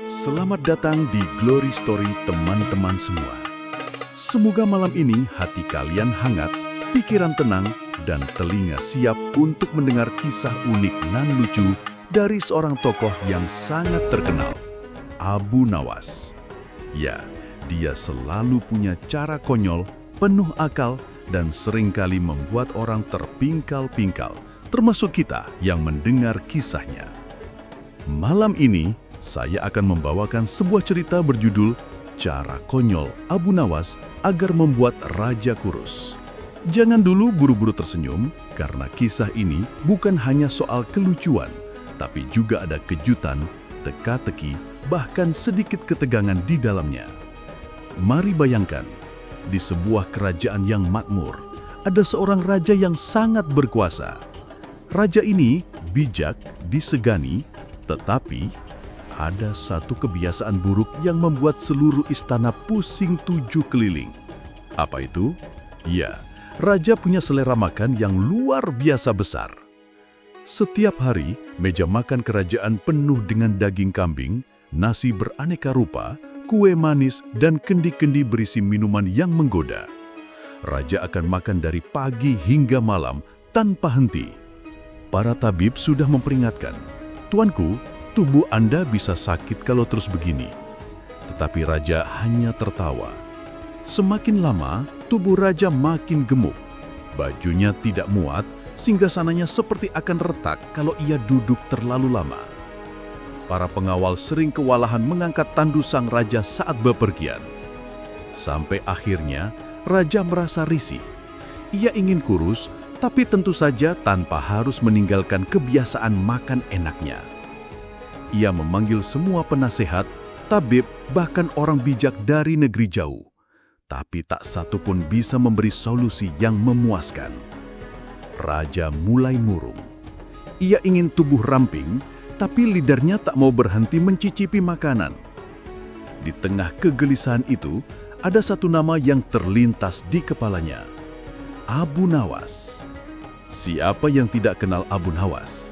Selamat datang di Glory Story teman-teman semua. Semoga malam ini hati kalian hangat, pikiran tenang, dan telinga siap untuk mendengar kisah unik nan lucu dari seorang tokoh yang sangat terkenal, Abu Nawas. Ya, dia selalu punya cara konyol, penuh akal, dan seringkali membuat orang terpingkal-pingkal, termasuk kita yang mendengar kisahnya. Malam ini, saya akan membawakan sebuah cerita berjudul Cara Konyol Abu Nawas Agar Membuat Raja Kurus. Jangan dulu buru-buru tersenyum, karena kisah ini bukan hanya soal kelucuan, tapi juga ada kejutan, teka-teki, bahkan sedikit ketegangan di dalamnya. Mari bayangkan, di sebuah kerajaan yang makmur, ada seorang raja yang sangat berkuasa. Raja ini bijak, disegani, tetapi ada satu kebiasaan buruk yang membuat seluruh istana pusing tujuh keliling. Apa itu? Ya, raja punya selera makan yang luar biasa besar. Setiap hari, meja makan kerajaan penuh dengan daging kambing, nasi beraneka rupa, kue manis, dan kendi-kendi berisi minuman yang menggoda. Raja akan makan dari pagi hingga malam tanpa henti. Para tabib sudah memperingatkan, "Tuanku, tubuh Anda bisa sakit kalau terus begini." Tetapi raja hanya tertawa. Semakin lama, tubuh raja makin gemuk. Bajunya tidak muat, singgasananya seperti akan retak kalau ia duduk terlalu lama. Para pengawal sering kewalahan mengangkat tandu sang raja saat bepergian. Sampai akhirnya, raja merasa risih. Ia ingin kurus, tapi tentu saja tanpa harus meninggalkan kebiasaan makan enaknya. Ia memanggil semua penasehat, tabib, bahkan orang bijak dari negeri jauh. Tapi tak satu pun bisa memberi solusi yang memuaskan. Raja mulai murung. Ia ingin tubuh ramping, tapi lidarnya tak mau berhenti mencicipi makanan. Di tengah kegelisahan itu, ada satu nama yang terlintas di kepalanya. Abu Nawas. Siapa yang tidak kenal Abu Nawas?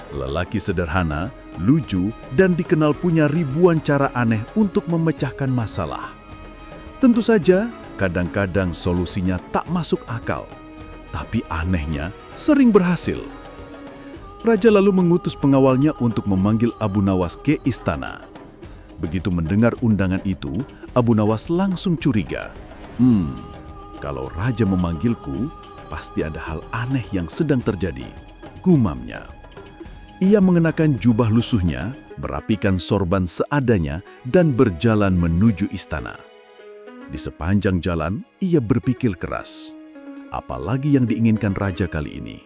Lelaki sederhana, lucu, dan dikenal punya ribuan cara aneh untuk memecahkan masalah. Tentu saja, kadang-kadang solusinya tak masuk akal, tapi anehnya sering berhasil. Raja lalu mengutus pengawalnya untuk memanggil Abu Nawas ke istana. Begitu mendengar undangan itu, Abu Nawas langsung curiga. Kalau raja memanggilku, pasti ada hal aneh yang sedang terjadi, gumamnya. Ia mengenakan jubah lusuhnya, berapikan sorban seadanya, dan berjalan menuju istana. Di sepanjang jalan, ia berpikir keras. Apalagi yang diinginkan raja kali ini?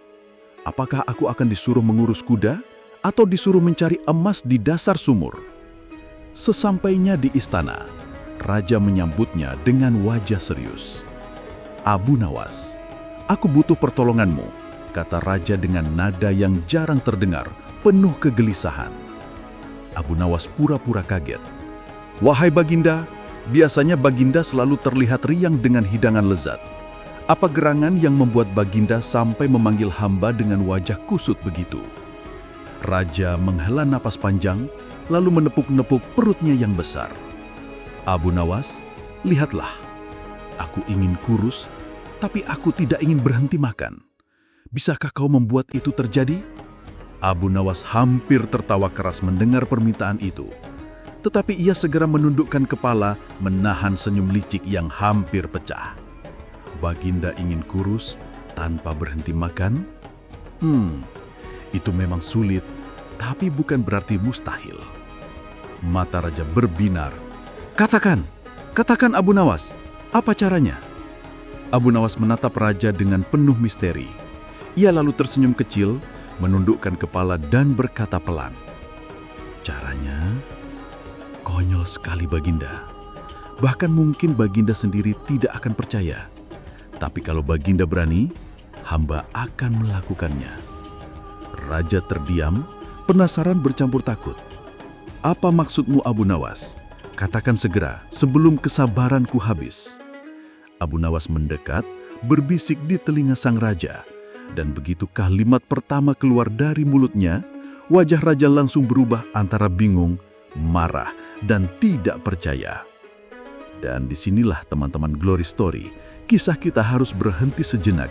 Apakah aku akan disuruh mengurus kuda, atau disuruh mencari emas di dasar sumur? Sesampainya di istana, raja menyambutnya dengan wajah serius. "Abu Nawas, aku butuh pertolonganmu," kata raja dengan nada yang jarang terdengar, penuh kegelisahan. Abu Nawas pura-pura kaget. "Wahai Baginda, biasanya Baginda selalu terlihat riang dengan hidangan lezat. Apa gerangan yang membuat Baginda sampai memanggil hamba dengan wajah kusut begitu?" Raja menghela napas panjang, lalu menepuk-nepuk perutnya yang besar. "Abu Nawas, lihatlah. Aku ingin kurus, tapi aku tidak ingin berhenti makan. Bisakah kau membuat itu terjadi?" Abu Nawas hampir tertawa keras mendengar permintaan itu. Tetapi ia segera menundukkan kepala, menahan senyum licik yang hampir pecah. "Baginda ingin kurus tanpa berhenti makan? Itu memang sulit, tapi bukan berarti mustahil." Mata raja berbinar. Katakan Abu Nawas, apa caranya?" Abu Nawas menatap raja dengan penuh misteri. Ia lalu tersenyum kecil, menundukkan kepala dan berkata pelan, "Caranya konyol sekali Baginda. Bahkan mungkin Baginda sendiri tidak akan percaya. Tapi kalau Baginda berani, hamba akan melakukannya." Raja terdiam, penasaran bercampur takut. "Apa maksudmu Abu Nawas? Katakan segera sebelum kesabaranku habis." Abu Nawas mendekat, berbisik di telinga sang raja. Dan begitu kalimat pertama keluar dari mulutnya, wajah raja langsung berubah antara bingung, marah, dan tidak percaya. Dan disinilah teman-teman Glory Story, kisah kita harus berhenti sejenak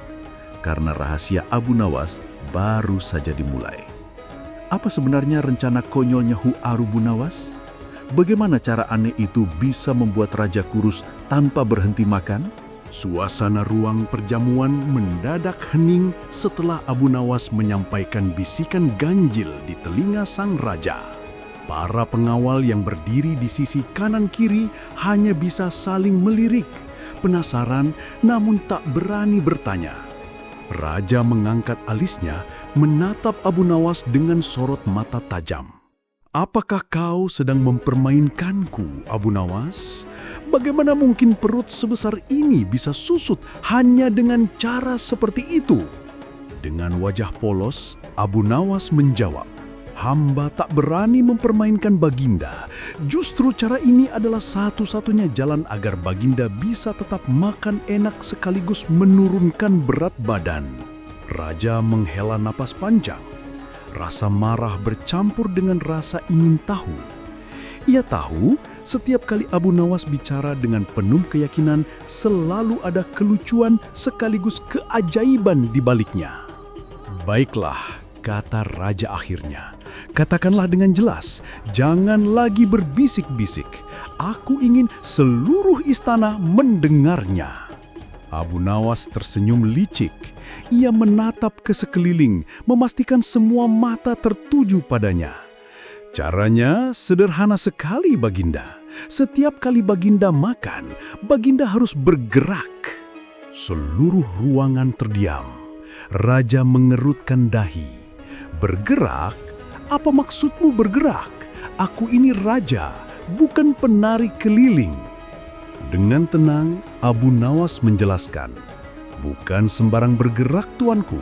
karena rahasia Abu Nawas baru saja dimulai. Apa sebenarnya rencana konyolnya Hu Abu Nawas? Bagaimana cara aneh itu bisa membuat raja kurus tanpa berhenti makan? Suasana ruang perjamuan mendadak hening setelah Abu Nawas menyampaikan bisikan ganjil di telinga sang raja. Para pengawal yang berdiri di sisi kanan kiri hanya bisa saling melirik, penasaran namun tak berani bertanya. Raja mengangkat alisnya, menatap Abu Nawas dengan sorot mata tajam. Apakah kau sedang mempermainkanku, Abu Nawas? Bagaimana mungkin perut sebesar ini bisa susut hanya dengan cara seperti itu? Dengan wajah polos, Abu Nawas menjawab, "Hamba tak berani mempermainkan Baginda. Justru cara ini adalah satu-satunya jalan agar Baginda bisa tetap makan enak sekaligus menurunkan berat badan." Raja menghela napas panjang. Rasa marah bercampur dengan rasa ingin tahu. Ia tahu setiap kali Abu Nawas bicara dengan penuh keyakinan selalu ada kelucuan sekaligus keajaiban di baliknya. "Baiklah," kata raja akhirnya. "Katakanlah dengan jelas, jangan lagi berbisik-bisik. Aku ingin seluruh istana mendengarnya." Abu Nawas tersenyum licik. Ia menatap ke sekeliling, memastikan semua mata tertuju padanya. "Caranya sederhana sekali, Baginda. Setiap kali Baginda makan, Baginda harus bergerak." Seluruh ruangan terdiam. Raja mengerutkan dahi. "Bergerak? Apa maksudmu bergerak? Aku ini raja, bukan penari keliling." Dengan tenang, Abu Nawas menjelaskan, "Bukan sembarang bergerak, tuanku.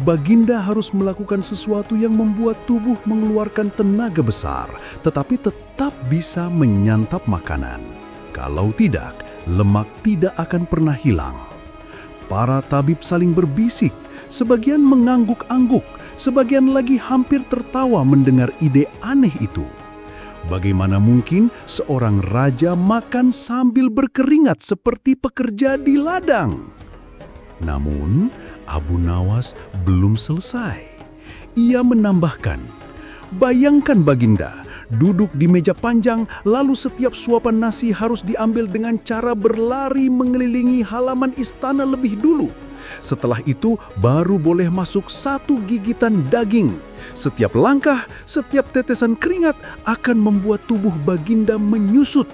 Baginda harus melakukan sesuatu yang membuat tubuh mengeluarkan tenaga besar, tetapi tetap bisa menyantap makanan. Kalau tidak, lemak tidak akan pernah hilang." Para tabib saling berbisik, sebagian mengangguk-angguk, sebagian lagi hampir tertawa mendengar ide aneh itu. Bagaimana mungkin seorang raja makan sambil berkeringat seperti pekerja di ladang? Namun, Abu Nawas belum selesai. Ia menambahkan, "Bayangkan Baginda, duduk di meja panjang, lalu setiap suapan nasi harus diambil dengan cara berlari mengelilingi halaman istana lebih dulu. Setelah itu, baru boleh masuk satu gigitan daging. Setiap langkah, setiap tetesan keringat akan membuat tubuh Baginda menyusut."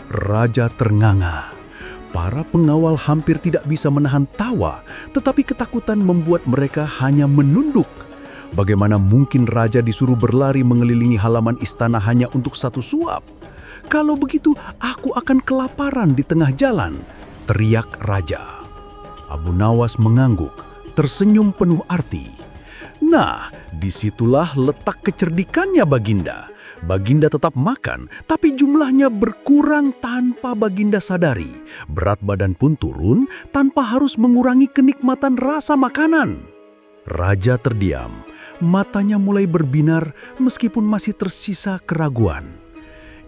Raja ternganga. Para pengawal hampir tidak bisa menahan tawa, tetapi ketakutan membuat mereka hanya menunduk. Bagaimana mungkin raja disuruh berlari mengelilingi halaman istana hanya untuk satu suap? "Kalau begitu, aku akan kelaparan di tengah jalan," teriak raja. Abu Nawas mengangguk, tersenyum penuh arti. "Nah, disitulah letak kecerdikannya Baginda. Baginda tetap makan, tapi jumlahnya berkurang tanpa Baginda sadari. Berat badan pun turun tanpa harus mengurangi kenikmatan rasa makanan." Raja terdiam, matanya mulai berbinar meskipun masih tersisa keraguan.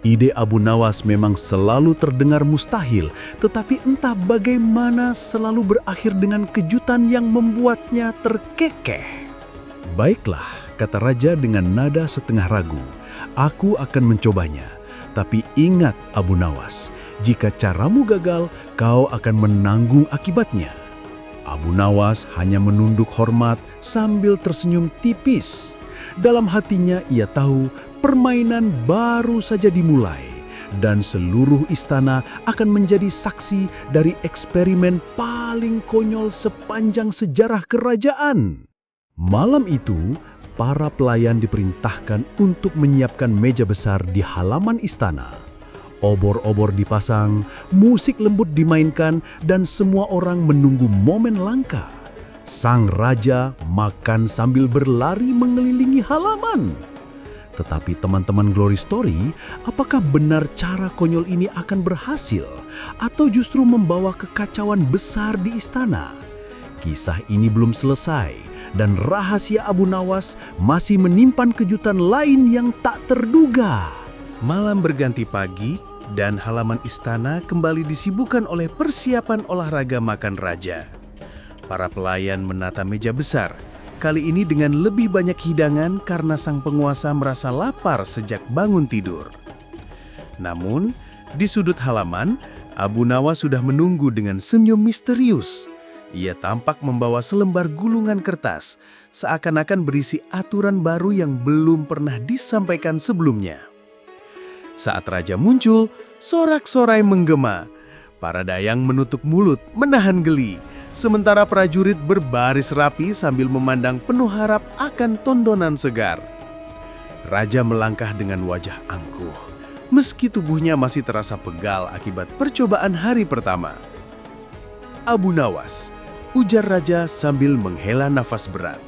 Ide Abu Nawas memang selalu terdengar mustahil, tetapi entah bagaimana selalu berakhir dengan kejutan yang membuatnya terkekeh. "Baiklah," kata raja dengan nada setengah ragu, "aku akan mencobanya. Tapi ingat Abu Nawas, jika caramu gagal, kau akan menanggung akibatnya." Abu Nawas hanya menunduk hormat sambil tersenyum tipis. Dalam hatinya ia tahu permainan baru saja dimulai dan seluruh istana akan menjadi saksi dari eksperimen paling konyol sepanjang sejarah kerajaan. Malam itu, para pelayan diperintahkan untuk menyiapkan meja besar di halaman istana. Obor-obor dipasang, musik lembut dimainkan, dan semua orang menunggu momen langka. Sang raja makan sambil berlari mengelilingi halaman. Tetapi teman-teman Glory Story, apakah benar cara konyol ini akan berhasil? Atau justru membawa kekacauan besar di istana? Kisah ini belum selesai, dan rahasia Abu Nawas masih menyimpan kejutan lain yang tak terduga. Malam berganti pagi dan halaman istana kembali disibukkan oleh persiapan olahraga makan raja. Para pelayan menata meja besar, kali ini dengan lebih banyak hidangan karena sang penguasa merasa lapar sejak bangun tidur. Namun, di sudut halaman, Abu Nawas sudah menunggu dengan senyum misterius. Ia tampak membawa selembar gulungan kertas, seakan-akan berisi aturan baru yang belum pernah disampaikan sebelumnya. Saat raja muncul, sorak-sorai menggema. Para dayang menutup mulut, menahan geli, sementara prajurit berbaris rapi sambil memandang penuh harap akan tondonan segar. Raja melangkah dengan wajah angkuh, meski tubuhnya masih terasa pegal akibat percobaan hari pertama. "Abu Nawas," ujar raja sambil menghela nafas berat.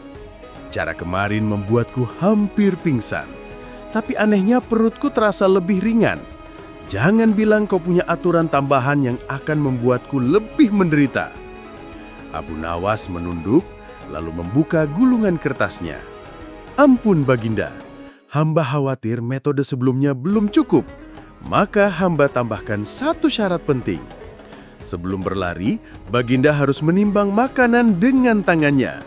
"Cara kemarin membuatku hampir pingsan. Tapi anehnya perutku terasa lebih ringan. Jangan bilang kau punya aturan tambahan yang akan membuatku lebih menderita." Abu Nawas menunduk, lalu membuka gulungan kertasnya. "Ampun Baginda, hamba khawatir metode sebelumnya belum cukup. Maka hamba tambahkan satu syarat penting. Sebelum berlari, Baginda harus menimbang makanan dengan tangannya."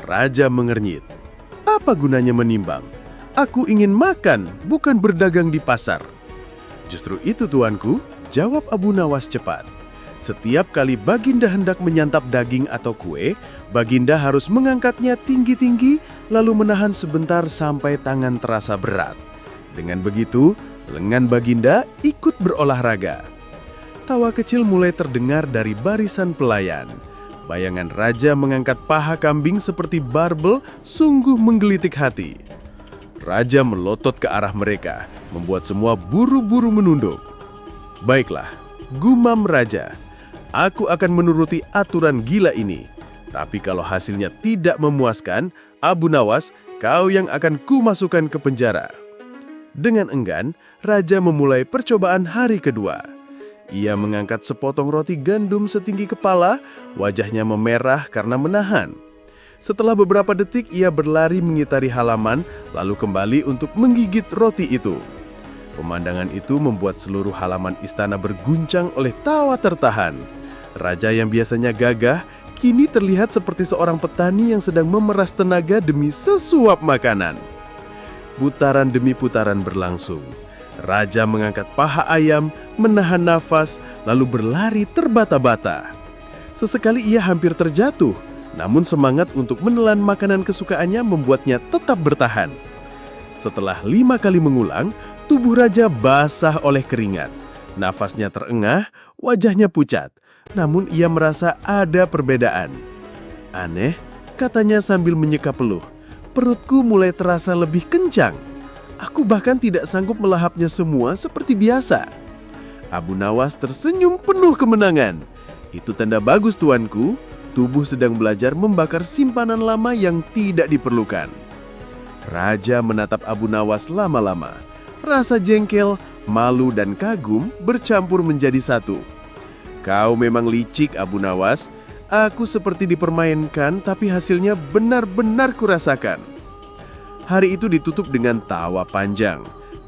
Raja mengernyit. "Apa gunanya menimbang? Aku ingin makan, bukan berdagang di pasar." "Justru itu tuanku," jawab Abu Nawas cepat. "Setiap kali Baginda hendak menyantap daging atau kue, Baginda harus mengangkatnya tinggi-tinggi lalu menahan sebentar sampai tangan terasa berat. Dengan begitu, lengan Baginda ikut berolahraga." Tawa kecil mulai terdengar dari barisan pelayan. Bayangan raja mengangkat paha kambing seperti barbel sungguh menggelitik hati. Raja melotot ke arah mereka, membuat semua buru-buru menunduk. "Baiklah," gumam raja, "aku akan menuruti aturan gila ini. Tapi kalau hasilnya tidak memuaskan, Abu Nawas, kau yang akan kumasukkan ke penjara." Dengan enggan, raja memulai percobaan hari kedua. Ia mengangkat sepotong roti gandum setinggi kepala, wajahnya memerah karena menahan. Setelah beberapa detik, ia berlari mengitari halaman, lalu kembali untuk menggigit roti itu. Pemandangan itu membuat seluruh halaman istana berguncang oleh tawa tertahan. Raja yang biasanya gagah, kini terlihat seperti seorang petani yang sedang memeras tenaga demi sesuap makanan. Putaran demi putaran berlangsung. Raja mengangkat paha ayam, menahan nafas, lalu berlari terbata-bata. Sesekali ia hampir terjatuh, namun semangat untuk menelan makanan kesukaannya membuatnya tetap bertahan. Setelah 5 kali mengulang, tubuh raja basah oleh keringat. Nafasnya terengah, wajahnya pucat, namun ia merasa ada perbedaan. "Aneh," katanya sambil menyeka peluh. "Perutku mulai terasa lebih kencang. Aku bahkan tidak sanggup melahapnya semua seperti biasa." Abu Nawas tersenyum penuh kemenangan. "Itu tanda bagus tuanku. Tubuh sedang belajar membakar simpanan lama yang tidak diperlukan." Raja menatap Abu Nawas lama-lama. Rasa jengkel, malu, dan kagum bercampur menjadi satu. "Kau memang licik, Abu Nawas. Aku seperti dipermainkan, tapi hasilnya benar-benar kurasakan." Hari itu ditutup dengan tawa panjang.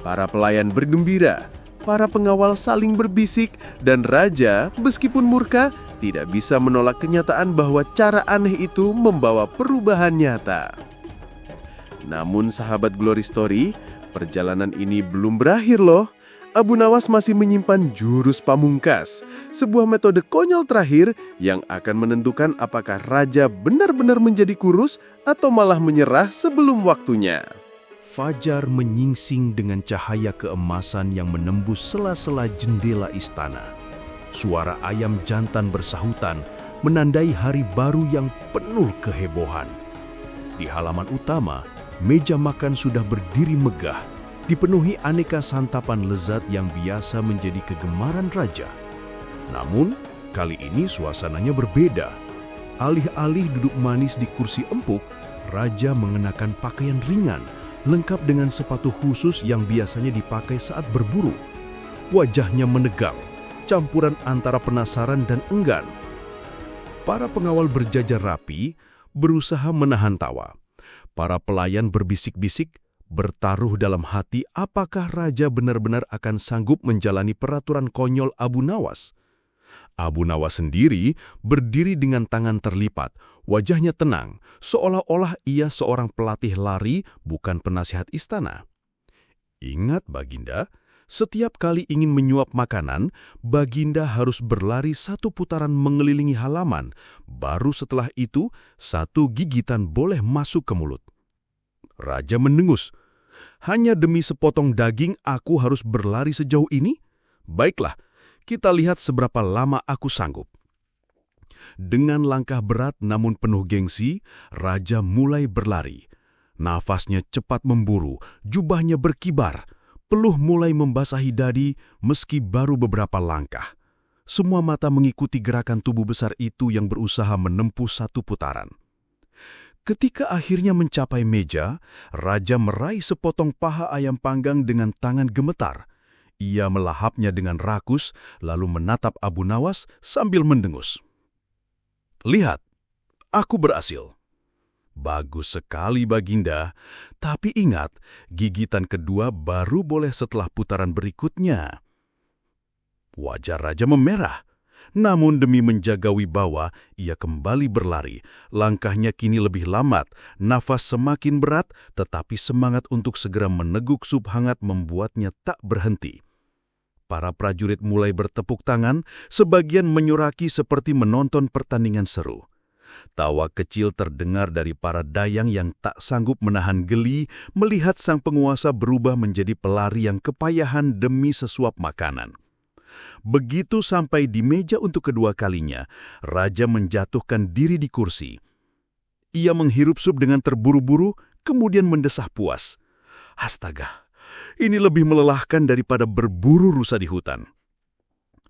Para pelayan bergembira, para pengawal saling berbisik, dan raja, meskipun murka, tidak bisa menolak kenyataan bahwa cara aneh itu membawa perubahan nyata. Namun sahabat Glory Story, perjalanan ini belum berakhir loh. Abu Nawas masih menyimpan jurus pamungkas, sebuah metode konyol terakhir yang akan menentukan apakah raja benar-benar menjadi kurus atau malah menyerah sebelum waktunya. Fajar menyingsing dengan cahaya keemasan yang menembus sela-sela jendela istana. Suara ayam jantan bersahutan menandai hari baru yang penuh kehebohan. Di halaman utama, meja makan sudah berdiri megah, dipenuhi aneka santapan lezat yang biasa menjadi kegemaran raja. Namun, kali ini suasananya berbeda. Alih-alih duduk manis di kursi empuk, raja mengenakan pakaian ringan, lengkap dengan sepatu khusus yang biasanya dipakai saat berburu. Wajahnya menegang, campuran antara penasaran dan enggan. Para pengawal berjajar rapi, berusaha menahan tawa. Para pelayan berbisik-bisik, bertaruh dalam hati apakah raja benar-benar akan sanggup menjalani peraturan konyol Abu Nawas. Abu Nawas sendiri berdiri dengan tangan terlipat, wajahnya tenang, seolah-olah ia seorang pelatih lari, bukan penasihat istana. Ingat Baginda, setiap kali ingin menyuap makanan, Baginda harus berlari 1 putaran mengelilingi halaman, baru setelah itu 1 gigitan boleh masuk ke mulut. Raja mendengus. Hanya demi sepotong daging aku harus berlari sejauh ini? Baiklah, kita lihat seberapa lama aku sanggup. Dengan langkah berat namun penuh gengsi, Raja mulai berlari. Nafasnya cepat memburu, jubahnya berkibar, peluh mulai membasahi dadi meski baru beberapa langkah. Semua mata mengikuti gerakan tubuh besar itu yang berusaha menempuh 1 putaran. Ketika akhirnya mencapai meja, Raja meraih sepotong paha ayam panggang dengan tangan gemetar. Ia melahapnya dengan rakus, lalu menatap Abu Nawas sambil mendengus. Lihat, aku berhasil. Bagus sekali Baginda, tapi ingat, gigitan kedua baru boleh setelah putaran berikutnya. Wajah Raja memerah. Namun demi menjaga wibawa, ia kembali berlari. Langkahnya kini lebih lambat, nafas semakin berat, tetapi semangat untuk segera meneguk sup hangat membuatnya tak berhenti. Para prajurit mulai bertepuk tangan, sebagian menyoraki seperti menonton pertandingan seru. Tawa kecil terdengar dari para dayang yang tak sanggup menahan geli melihat sang penguasa berubah menjadi pelari yang kepayahan demi sesuap makanan. Begitu sampai di meja untuk kedua kalinya, Raja menjatuhkan diri di kursi. Ia menghirup sup dengan terburu-buru, kemudian mendesah puas. Astaga, ini lebih melelahkan daripada berburu rusa di hutan.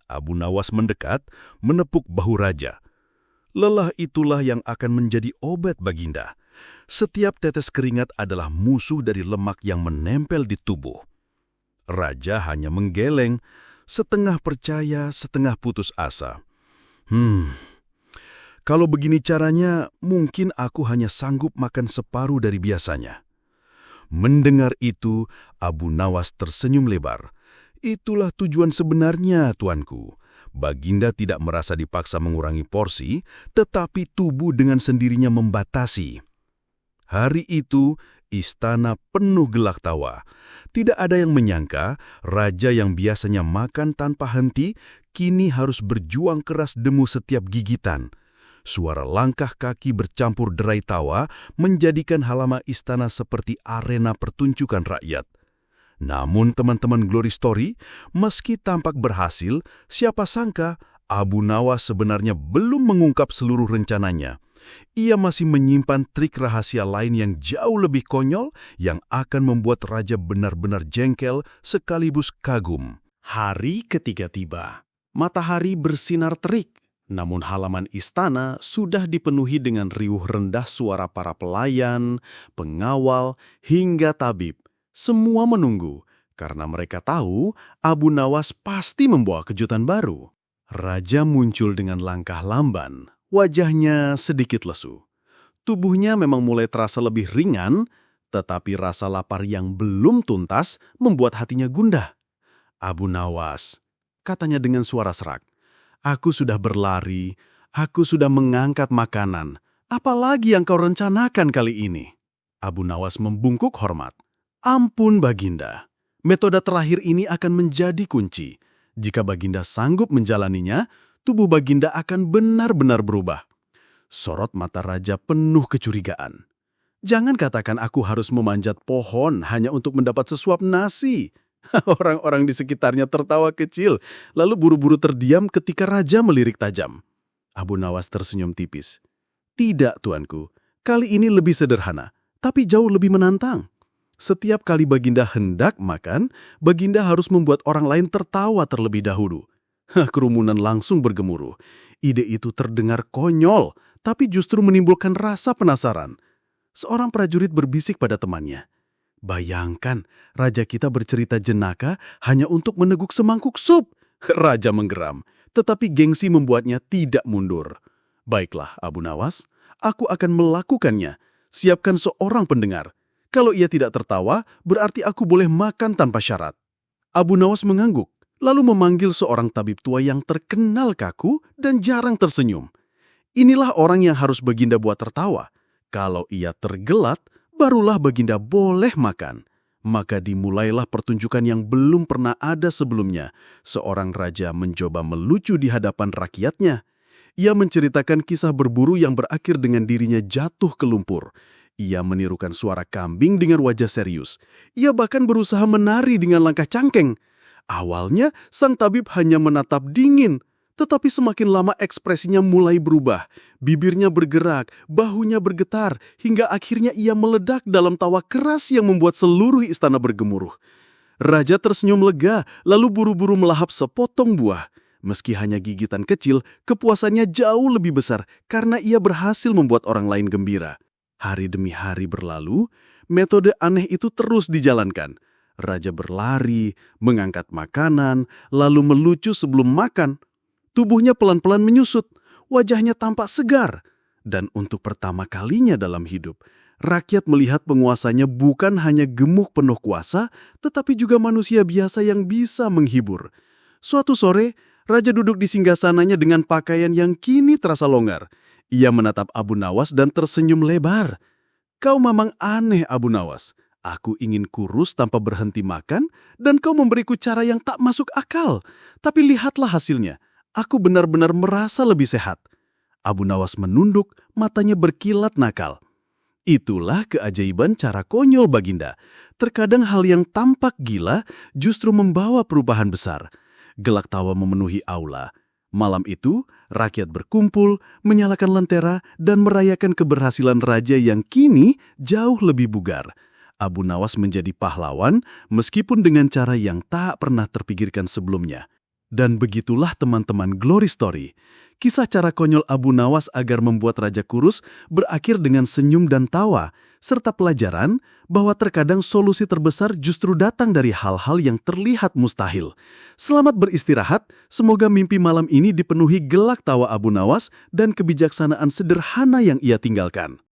Abu Nawas mendekat, menepuk bahu Raja. Lelah itulah yang akan menjadi obat Baginda. Setiap tetes keringat adalah musuh dari lemak yang menempel di tubuh. Raja hanya menggeleng, setengah percaya, setengah putus asa. Kalau begini caranya, mungkin aku hanya sanggup makan separuh dari biasanya. Mendengar itu, Abu Nawas tersenyum lebar. Itulah tujuan sebenarnya, tuanku. Baginda tidak merasa dipaksa mengurangi porsi, tetapi tubuh dengan sendirinya membatasi. Hari itu, istana penuh gelak tawa. Tidak ada yang menyangka, raja yang biasanya makan tanpa henti, kini harus berjuang keras demi setiap gigitan. Suara langkah kaki bercampur derai tawa menjadikan halaman istana seperti arena pertunjukan rakyat. Namun teman-teman Glory Story, meski tampak berhasil, siapa sangka Abu Nawas sebenarnya belum mengungkap seluruh rencananya. Ia masih menyimpan trik rahasia lain yang jauh lebih konyol yang akan membuat raja benar-benar jengkel sekaligus kagum. Hari ketiga tiba. Matahari bersinar terik, namun halaman istana sudah dipenuhi dengan riuh rendah suara para pelayan, pengawal, hingga tabib. Semua menunggu, karena mereka tahu Abu Nawas pasti membawa kejutan baru. Raja muncul dengan langkah lamban. Wajahnya sedikit lesu. Tubuhnya memang mulai terasa lebih ringan, tetapi rasa lapar yang belum tuntas membuat hatinya gundah. Abu Nawas, katanya dengan suara serak, aku sudah berlari, aku sudah mengangkat makanan. Apalagi yang kau rencanakan kali ini? Abu Nawas membungkuk hormat. Ampun Baginda, metode terakhir ini akan menjadi kunci. Jika Baginda sanggup menjalaninya, tubuh Baginda akan benar-benar berubah. Sorot mata raja penuh kecurigaan. Jangan katakan aku harus memanjat pohon hanya untuk mendapat sesuap nasi. Orang-orang di sekitarnya tertawa kecil, lalu buru-buru terdiam ketika raja melirik tajam. Abu Nawas tersenyum tipis. Tidak, tuanku. Kali ini lebih sederhana, tapi jauh lebih menantang. Setiap kali Baginda hendak makan, Baginda harus membuat orang lain tertawa terlebih dahulu. Kerumunan langsung bergemuruh. Ide itu terdengar konyol, tapi justru menimbulkan rasa penasaran. Seorang prajurit berbisik pada temannya. Bayangkan, raja kita bercerita jenaka hanya untuk meneguk semangkuk sup. Raja menggeram, tetapi gengsi membuatnya tidak mundur. Baiklah, Abu Nawas, aku akan melakukannya. Siapkan seorang pendengar. Kalau ia tidak tertawa, berarti aku boleh makan tanpa syarat. Abu Nawas mengangguk, lalu memanggil seorang tabib tua yang terkenal kaku dan jarang tersenyum. Inilah orang yang harus Baginda buat tertawa. Kalau ia tergelat, barulah Baginda boleh makan. Maka dimulailah pertunjukan yang belum pernah ada sebelumnya. Seorang raja mencoba melucu di hadapan rakyatnya. Ia menceritakan kisah berburu yang berakhir dengan dirinya jatuh ke lumpur. Ia menirukan suara kambing dengan wajah serius. Ia bahkan berusaha menari dengan langkah cangkeng. Awalnya, sang tabib hanya menatap dingin. Tetapi semakin lama ekspresinya mulai berubah. Bibirnya bergerak, bahunya bergetar, hingga akhirnya ia meledak dalam tawa keras yang membuat seluruh istana bergemuruh. Raja tersenyum lega, lalu buru-buru melahap sepotong buah. Meski hanya gigitan kecil, kepuasannya jauh lebih besar karena ia berhasil membuat orang lain gembira. Hari demi hari berlalu, metode aneh itu terus dijalankan. Raja berlari, mengangkat makanan, lalu melucu sebelum makan. Tubuhnya pelan-pelan menyusut, wajahnya tampak segar. Dan untuk pertama kalinya dalam hidup, rakyat melihat penguasanya bukan hanya gemuk penuh kuasa, tetapi juga manusia biasa yang bisa menghibur. Suatu sore, Raja duduk di singgasananya dengan pakaian yang kini terasa longgar. Ia menatap Abu Nawas dan tersenyum lebar. Kau memang aneh, Abu Nawas. Aku ingin kurus tanpa berhenti makan, dan kau memberiku cara yang tak masuk akal. Tapi lihatlah hasilnya. Aku benar-benar merasa lebih sehat. Abu Nawas menunduk, matanya berkilat nakal. Itulah keajaiban cara konyol Baginda. Terkadang hal yang tampak gila justru membawa perubahan besar. Gelak tawa memenuhi aula. Malam itu, rakyat berkumpul, menyalakan lentera, dan merayakan keberhasilan raja yang kini jauh lebih bugar. Abu Nawas menjadi pahlawan meskipun dengan cara yang tak pernah terpikirkan sebelumnya. Dan begitulah teman-teman Glory Story. Kisah cara konyol Abu Nawas agar membuat raja kurus berakhir dengan senyum dan tawa, serta pelajaran bahwa terkadang solusi terbesar justru datang dari hal-hal yang terlihat mustahil. Selamat beristirahat, semoga mimpi malam ini dipenuhi gelak tawa Abu Nawas dan kebijaksanaan sederhana yang ia tinggalkan.